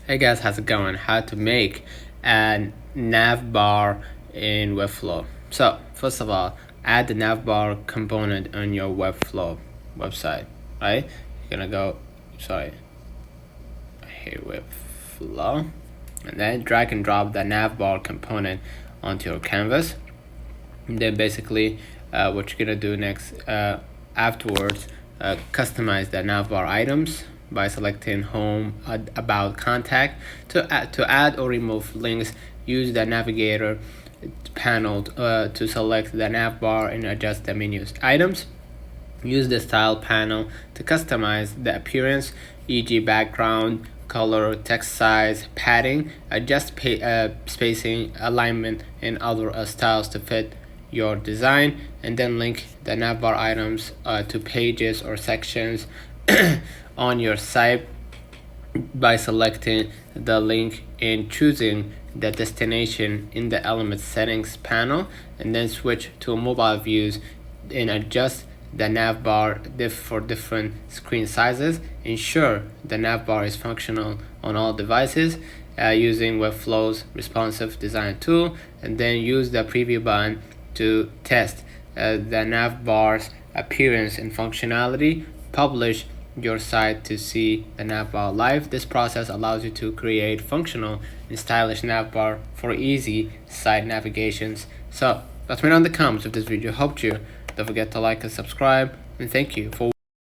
Hey guys, how's it going? How to make a navbar in webflow. So first of all, add the navbar component on your webflow website, right? You're gonna go, here, webflow, and then drag and drop the navbar component onto your canvas. And then basically what you're gonna do next afterwards, customize the navbar items by selecting home, about, contact. To add or remove links, use the navigator panel to select the navbar and adjust the menus. Items, use the style panel to customize the appearance, e.g. background, color, text size, padding, adjust spacing, alignment, and other styles to fit your design. And then link the navbar items to pages or sections on your site by selecting the link and choosing the destination in the element settings panel, and then switch to mobile views and adjust the navbar for different screen sizes. Ensure the navbar is functional on all devices using webflow's responsive design tool, and then use the preview button to test the navbar's appearance and functionality. Publish your site to see the navbar live. This process allows you to create functional and stylish navbar for easy site navigations. So let me know in the comments if this video helped you. Don't forget to like and subscribe, and thank you for